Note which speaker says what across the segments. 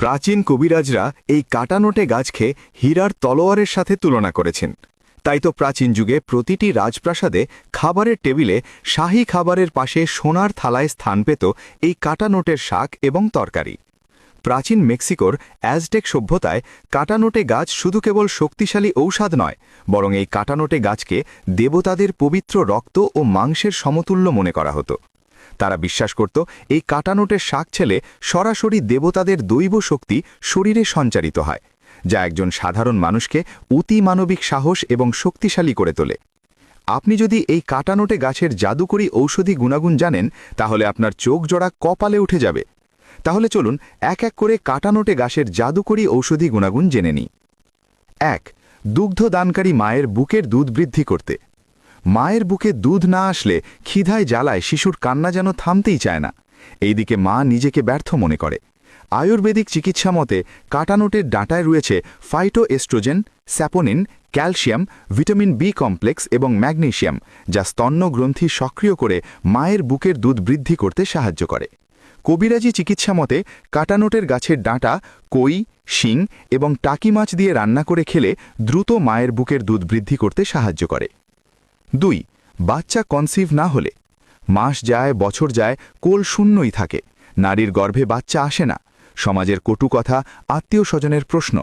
Speaker 1: প্রাচীন কবিরাজরা এই কাটানোটে গাছকে হীরার তলোয়ারের সাথে তুলনা করেছেন। তাই তো প্রাচীন যুগে প্রতিটি রাজপ্রাসাদে খাবারের টেবিলে শাহী খাবারের পাশে সোনার থালায় স্থান পেত এই কাটানোটের শাক এবং তরকারি। প্রাচীন মেক্সিকোর অ্যাজটেক সভ্যতায় কাটানোটে গাছ শুধু কেবল শক্তিশালী ঔষধ নয়, বরং এই কাটানোটে গাছকে দেবতাদের পবিত্র রক্ত ও মাংসের সমতুল্য মনে করা হতো। তারা বিশ্বাস করত এই কাটানোটের শাক ছেলে সরাসরি দেবতাদের দৈব শক্তি শরীরে সঞ্চারিত হয়, যা একজন সাধারণ মানুষকে অতিমানবিক সাহস এবং শক্তিশালী করে তোলে। আপনি যদি এই কাটানোটে গাছের জাদুকরী ঔষধি গুণাগুণ জানেন, তাহলে আপনার চোখ জোড়া কপালে উঠে যাবে। তাহলে চলুন এক এক করে কাটানোটে গাছের জাদুকরী ঔষধি গুণাগুণ জেনে নিই। ১. দুগ্ধদানকারী মায়ের বুকের দুধ বৃদ্ধি করতে। মায়ের বুকে দুধ না আসলে ক্ষিধায় জ্বালায় শিশুর কান্না যেন থামতেই চায় না। এইদিকে মা নিজেকে ব্যর্থ মনে করে। আয়ুর্বেদিক চিকিৎসা মতে কাটানোটের ডাঁটায় রয়েছে phytoestrogen, saponin, calcium, vitamin B complex এবং ম্যাগনেসিয়াম, যা স্তন্যগ্রন্থি সক্রিয় করে মায়ের বুকের দুধ বৃদ্ধি করতে সাহায্য করে। কবিরাজি চিকিৎসা মতে কাটানোটের গাছের ডাঁটা কই, শিং এবং টাকি মাছ দিয়ে রান্না করে খেলে দ্রুত মায়ের বুকের দুধ বৃদ্ধি করতে সাহায্য করে। ২. বাচ্চা কনসিভ না হলে। মাস যায়, বছর যায়, কোল শূন্যই থাকে, নারীর গর্ভে বাচ্চা আসে না। সমাজের কটু কথা, আত্মীয় স্বজনের প্রশ্ন।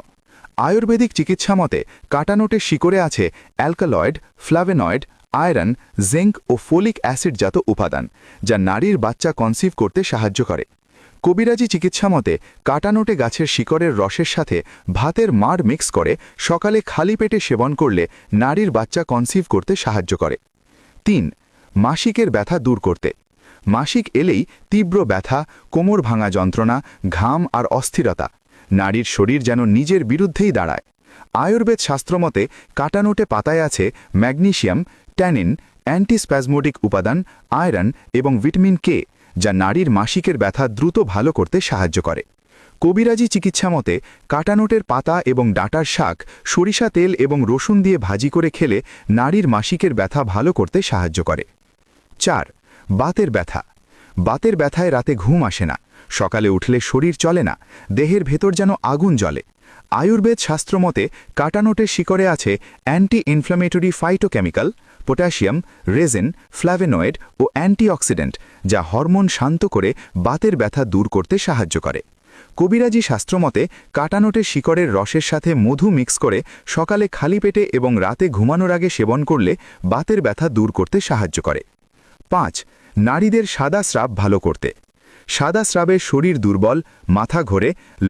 Speaker 1: আয়ুর্বেদিক চিকিৎসা মতে কাটানোটের শিকড়ে আছে অ্যালকালয়েড, ফ্লাভেনয়েড, আয়রন, জিঙ্ক ও ফোলিক অ্যাসিডজাত উপাদান, যা নারীর বাচ্চা কনসিভ করতে সাহায্য করে। কবিরাজি চিকিৎসা মতে কাটানোটে গাছের শিকড়ের রসের সাথে ভাতের মাড় মিক্স করে সকালে খালি পেটে সেবন করলে নারীর বাচ্চা কনসিভ করতে সাহায্য করে। ৩. মাসিকের ব্যথা দূর করতে। মাসিক এলেই তীব্র ব্যথা, কোমর ভাঙা যন্ত্রণা, ঘাম আর অস্থিরতা, নারীর শরীর যেন নিজের বিরুদ্ধেই দাঁড়ায়। আয়ুর্বেদ শাস্ত্রমতে কাটানোটে পাতায় আছে ম্যাগনেসিয়াম, ট্যানিন, অ্যান্টিস্প্যাজমোডিক উপাদান, আয়রন এবং ভিটামিন কে, যা নারীর মাসিকের ব্যথা দ্রুত ভালো করতে সাহায্য করে। কবিরাজি চিকিৎসা মতে কাটানোটের পাতা এবং ডাঁটার শাক সরিষা তেল এবং রসুন দিয়ে ভাজি করে খেলে নারীর মাসিকের ব্যথা ভালো করতে সাহায্য করে। ৪. বাতের ব্যথা। বাতের ব্যথায় রাতে ঘুম আসে না, সকালে উঠলে শরীর চলে না, দেহের ভেতর যেন আগুন জ্বলে। আয়ুর্বেদ শাস্ত্রমতে কাটানোটের শিকড়ে আছে anti inflammatory phytochemical, potassium, resin, flavonoid ও অ্যান্টিঅক্সিডেন্ট, যা হরমোন শান্ত করে বাতের ব্যথা দূর করতে সাহায্য করে। কবিরাজি শাস্ত্রমতে কাটানোটের শিকড়ের রসের সাথে মধু মিক্স করে সকালে খালি পেটে এবং রাতে ঘুমানোর আগে সেবন করলে বাতের ব্যথা দূর করতে সাহায্য করে। ৫. নারীদের সাদা স্রাব ভালো করতে। সাদা স্রাবে শরীর দুর্বল, মাথা ঘোরে,